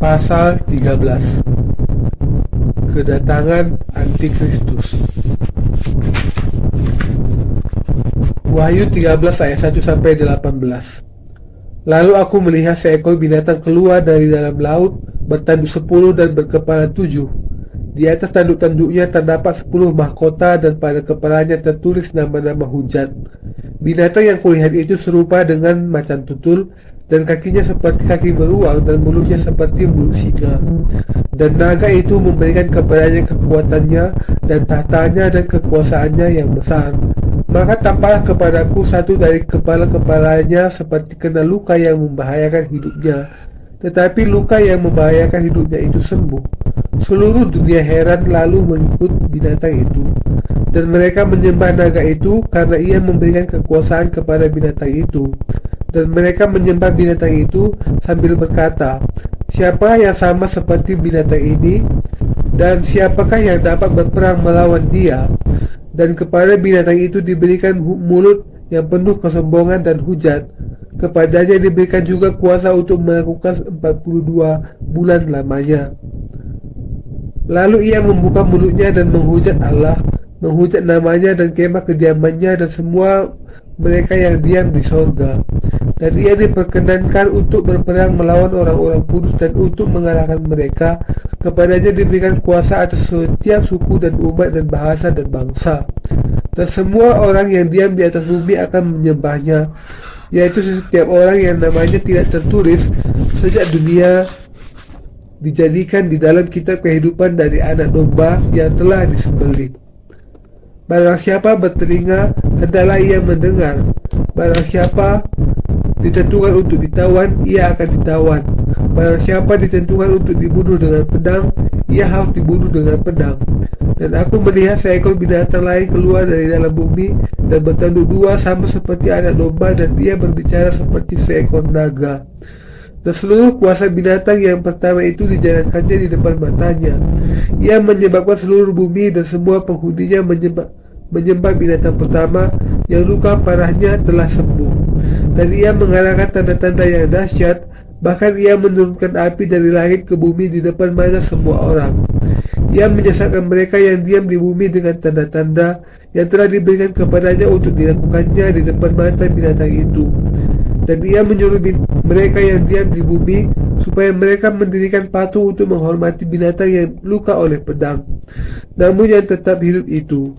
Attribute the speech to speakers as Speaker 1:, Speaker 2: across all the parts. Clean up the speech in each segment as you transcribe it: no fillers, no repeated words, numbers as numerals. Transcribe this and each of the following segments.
Speaker 1: Pasal 13. Kedatangan Antikristus. Wahyu 13 ayat 1-18. Lalu aku melihat seekor binatang keluar dari dalam laut, bertanduk 10 dan berkepala 7. Di atas tanduk-tanduknya terdapat 10 mahkota dan pada kepalanya tertulis nama-nama hujat. Binatang yang kulihat itu serupa dengan macan tutul, dan kakinya seperti kaki beruang dan mulutnya seperti mulut singa. Dan naga itu memberikan kepadanya kekuatannya dan tahtanya dan kekuasaannya yang besar. Maka tampaklah kepadaku satu dari kepala-kepalanya seperti kena luka yang membahayakan hidupnya. Tetapi luka yang membahayakan hidupnya itu sembuh. Seluruh dunia heran lalu mengikut binatang itu. Dan mereka menyembah naga itu karena ia memberikan kekuasaan kepada binatang itu. Dan mereka menyembah binatang itu sambil berkata, "Siapa yang sama seperti binatang ini? Dan siapakah yang dapat berperang melawan dia?" Dan kepada binatang itu diberikan mulut yang penuh kesombongan dan hujat. Kepadanya diberikan juga kuasa untuk melakukan 42 bulan lamanya. Lalu ia membuka mulutnya dan menghujat Allah, menghujat namanya dan kemah kediamannya dan semua mereka yang diam di sorga. Dan ia diperkenankan untuk berperang melawan orang-orang kudus dan untuk mengalahkan mereka. Kepadanya diberikan kuasa atas setiap suku dan umat dan bahasa dan bangsa. Dan semua orang yang diam di atas bumi akan menyembahnya, yaitu setiap orang yang namanya tidak tertulis sejak dunia dijadikan di dalam kitab kehidupan dari anak domba yang telah disembelih. Barang siapa bertelinga, hendaklah ia mendengar. Barang siapa ditentukan untuk ditawan, ia akan ditawan. Barang siapa ditentukan untuk dibunuh dengan pedang, ia harus dibunuh dengan pedang. Dan aku melihat seekor binatang lain keluar dari dalam bumi dan bertanduk 2 sama seperti anak domba, dan dia berbicara seperti seekor naga. Dan seluruh kuasa binatang yang pertama itu dijalankannya di depan matanya. Ia menyebabkan seluruh bumi dan semua penghuninya menyembah binatang pertama yang luka parahnya telah sembuh. Dan ia mengalahkan tanda-tanda yang dahsyat. Bahkan ia menurunkan api dari langit ke bumi di depan mata semua orang. Ia menyesatkan mereka yang diam di bumi dengan tanda-tanda yang telah diberikan kepadanya untuk dilakukannya di depan mata binatang itu. Dan ia menyuruh mereka yang diam di bumi supaya mereka mendirikan patung untuk menghormati binatang yang luka oleh pedang, namun yang tetap hidup itu.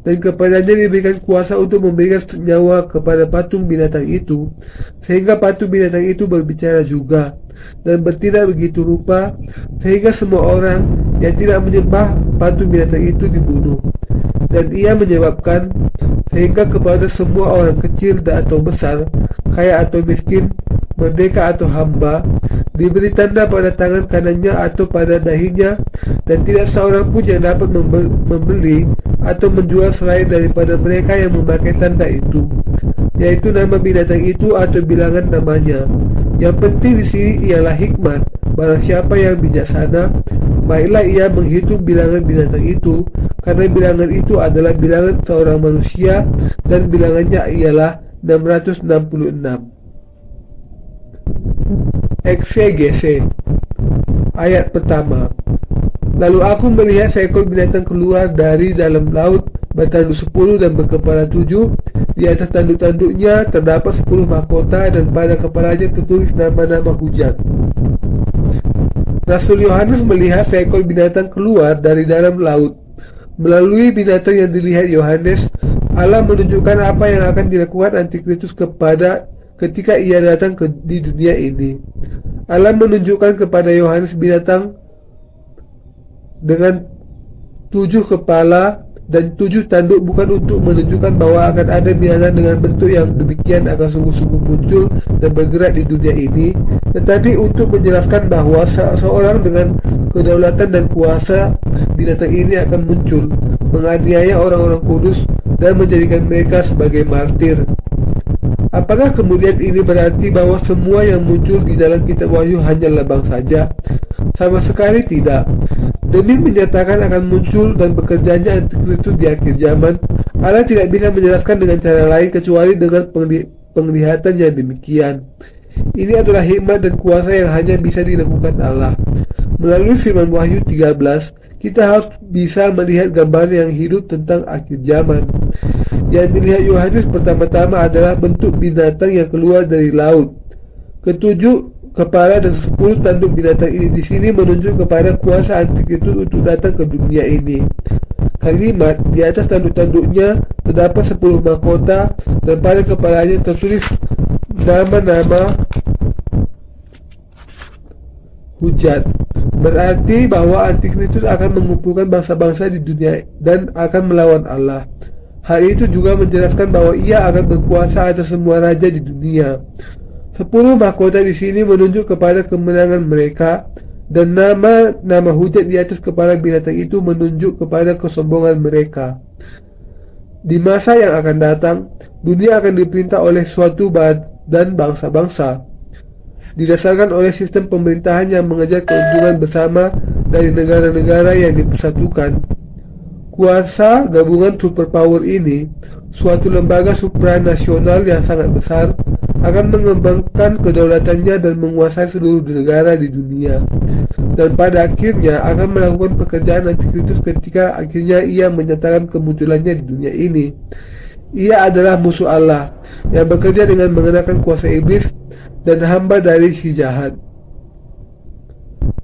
Speaker 1: Dan kepadanya diberikan kuasa untuk memberikan nyawa kepada patung binatang itu, sehingga patung binatang itu berbicara juga dan bertindak begitu rupa, sehingga semua orang yang tidak menyembah patung binatang itu dibunuh. Dan ia menyebabkan sehingga kepada semua orang kecil atau besar, kaya atau miskin, merdeka atau hamba, diberi tanda pada tangan kanannya atau pada dahinya, dan tidak seorang pun yang dapat membeli atau menjual selain daripada mereka yang memakai tanda itu, yaitu nama binatang itu atau bilangan namanya. Yang penting di sini ialah hikmat. Barang siapa yang bijaksana, baiklah ia menghitung bilangan binatang itu, karena bilangan itu adalah bilangan seorang manusia, dan bilangannya ialah 666. Eksegese. Ayat pertama. Lalu aku melihat seekor binatang keluar dari dalam laut, bertanduk 10 dan berkepala 7. Di atas tanduk-tanduknya terdapat 10 mahkota, dan pada kepalanya tertulis nama-nama hujat. Rasul Yohanes melihat seekor binatang keluar dari dalam laut. Melalui binatang yang dilihat Yohanes, Allah menunjukkan apa yang akan dilakukan Antikristus ketika ia datang di dunia ini. Allah menunjukkan kepada Yohanes binatang dengan 7 kepala dan 7 tanduk, bukan untuk menunjukkan bahwa akan ada binatang dengan bentuk yang demikian akan sungguh-sungguh muncul dan bergerak di dunia ini, tetapi untuk menjelaskan bahwa seorang dengan kedaulatan dan kuasa binatang ini akan muncul, menganiaya orang-orang kudus dan menjadikan mereka sebagai martir. Apakah kemudian ini berarti bahwa semua yang muncul di dalam kitab Wahyu hanya lebang saja? Sama sekali tidak. Demi menyatakan akan muncul dan bekerjanya Antikristus di akhir zaman, Allah tidak bisa menjelaskan dengan cara lain kecuali dengan penglihatan yang demikian. Ini adalah hikmat dan kuasa yang hanya bisa dilakukan Allah. Melalui firman Wahyu 13, kita harus bisa melihat gambaran yang hidup tentang akhir zaman. Yang dilihat Yohanes pertama-tama adalah bentuk binatang yang keluar dari laut. Ketujuh kepala dan 10 tanduk binatang ini di sini menunjuk kepada kuasa Antikristus untuk datang ke dunia ini. Kalimat di atas tanduk-tanduknya terdapat 10 mahkota dan pada kepalanya tertulis nama-nama hujat. Berarti bahwa Antikristus akan mengumpulkan bangsa-bangsa di dunia dan akan melawan Allah. Hal itu juga menjelaskan bahwa ia akan berkuasa atas semua raja di dunia. 10 mahkota di sini menunjuk kepada kemenangan mereka, dan nama-nama hujat di atas kepala binatang itu menunjuk kepada kesombongan mereka. Di masa yang akan datang, dunia akan diperintah oleh suatu badan bangsa-bangsa, didasarkan oleh sistem pemerintahan yang mengejar keuntungan bersama dari negara-negara yang dipersatukan. Kuasa gabungan superpower ini, suatu lembaga supranasional yang sangat besar, akan mengembangkan kedaulatannya dan menguasai seluruh negara di dunia, dan pada akhirnya akan melakukan pekerjaan Antikristus ketika akhirnya ia menyatakan kemunculannya di dunia ini. Ia adalah musuh Allah yang bekerja dengan mengenakan kuasa iblis dan hamba dari si jahat.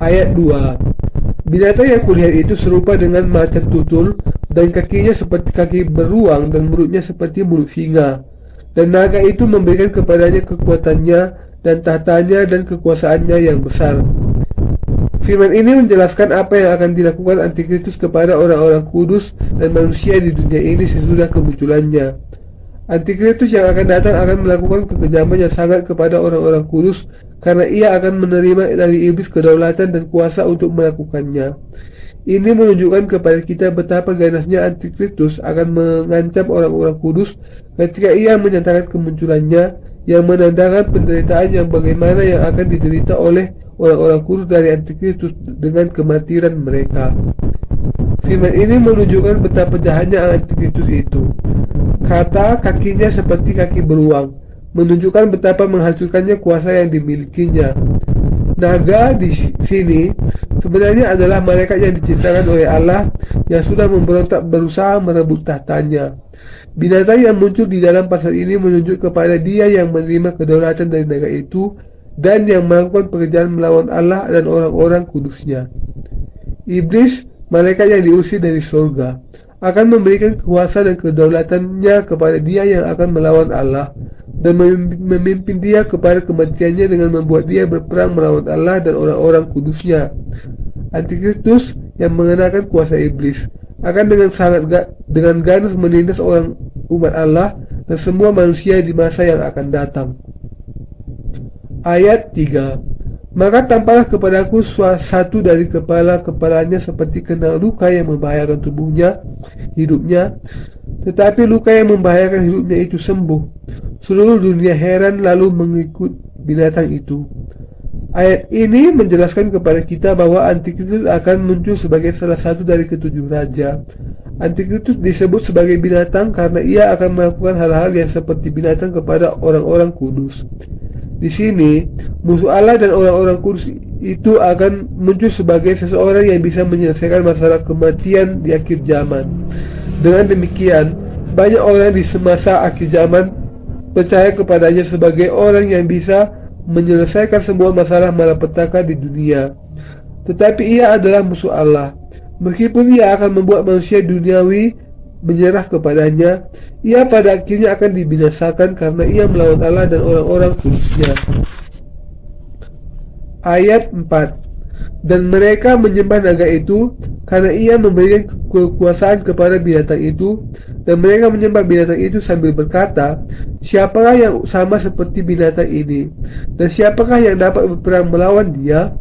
Speaker 1: Ayat 2. Binatang yang kulihat itu serupa dengan macan tutul, dan kakinya seperti kaki beruang dan mulutnya seperti mulut singa. Dan naga itu memberikan kepadanya kekuatannya dan tahtanya dan kekuasaannya yang besar. Firman ini menjelaskan apa yang akan dilakukan Antikristus kepada orang-orang kudus dan manusia di dunia ini sesudah kemunculannya. Antikristus yang akan datang akan melakukan kekejaman yang sangat kepada orang-orang kudus, karena ia akan menerima dari iblis kedaulatan dan kuasa untuk melakukannya. Ini menunjukkan kepada kita betapa ganasnya Antikristus akan mengancam orang-orang kudus ketika ia menyatakan kemunculannya, yang menandakan penderitaan yang bagaimana yang akan diderita oleh orang-orang kudus dari Antikristus dengan kematian mereka. Firman ini menunjukkan betapa jahatnya Antikristus itu. Kata kakinya seperti kaki beruang menunjukkan betapa menghancurkannya kuasa yang dimilikinya. Naga di sini sebenarnya adalah malaikat yang diciptakan oleh Allah yang sudah memberontak berusaha merebut tahtanya. Binatang yang muncul di dalam pasal ini menunjuk kepada dia yang menerima kedaulatan dari naga itu dan yang melakukan pekerjaan melawan Allah dan orang-orang kudusnya. Iblis, malaikat yang diusir dari surga, akan memberikan kuasa dan kedaulatannya kepada dia yang akan melawan Allah dan memimpin dia kepada kematiannya dengan membuat dia berperang melawan Allah dan orang-orang kudusnya. Antikristus yang mengenakan kuasa iblis akan dengan ganas menindas orang umat Allah dan semua manusia di masa yang akan datang. Ayat 3. Maka tampaklah kepadaku satu dari kepala-kepalanya seperti kena luka yang membahayakan hidupnya, tetapi luka yang membahayakan hidupnya itu sembuh. Seluruh dunia heran lalu mengikut binatang itu. Ayat ini menjelaskan kepada kita bahwa Antikristus akan muncul sebagai salah satu dari ketujuh raja. Antikristus disebut sebagai binatang karena ia akan melakukan hal-hal yang seperti binatang kepada orang-orang kudus. Di sini, musuh Allah dan orang-orang kudus itu akan muncul sebagai seseorang yang bisa menyelesaikan masalah kematian di akhir zaman. Dengan demikian, banyak orang di semasa akhir zaman percaya kepadanya sebagai orang yang bisa menyelesaikan semua masalah malapetaka di dunia. Tetapi ia adalah musuh Allah. Meskipun ia akan membuat manusia duniawi menyerah kepadanya, ia pada akhirnya akan dibinasakan karena ia melawan Allah dan orang-orang kudusnya. Ayat 4. Dan mereka menyembah naga itu karena ia memberikan kekuasaan kepada binatang itu, dan mereka menyembah binatang itu sambil berkata, siapakah yang sama seperti binatang ini, dan siapakah yang dapat berperang melawan dia?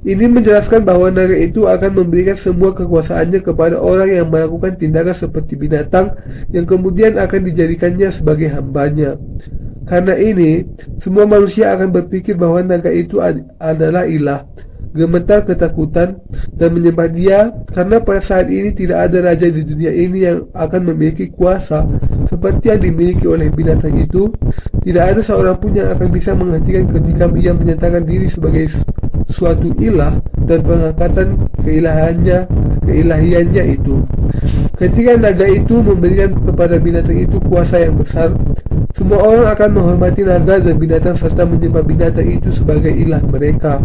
Speaker 1: Ini menjelaskan bahwa naga itu akan memberikan semua kekuasaannya kepada orang yang melakukan tindakan seperti binatang yang kemudian akan dijadikannya sebagai hambanya. Karena ini, semua manusia akan berpikir bahwa naga itu adalah ilah, gemetar ketakutan dan menyembah dia, karena pada saat ini tidak ada raja di dunia ini yang akan memiliki kuasa seperti yang dimiliki oleh binatang itu, tidak ada seorang pun yang akan bisa menghentikan ketika ia menyatakan diri sebagai suatu ilah dan pengangkatan keilahiannya itu. Ketika naga itu memberikan kepada binatang itu kuasa yang besar, semua orang akan menghormati naga dan binatang serta menyembah binatang itu sebagai ilah mereka.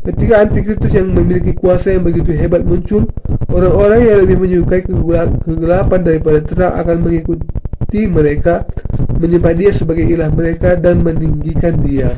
Speaker 1: Ketika Antikristus yang memiliki kuasa yang begitu hebat muncul, orang-orang yang lebih menyukai kegelapan daripada terang akan mengikuti mereka, menyembah dia sebagai ilah mereka dan meninggikan dia.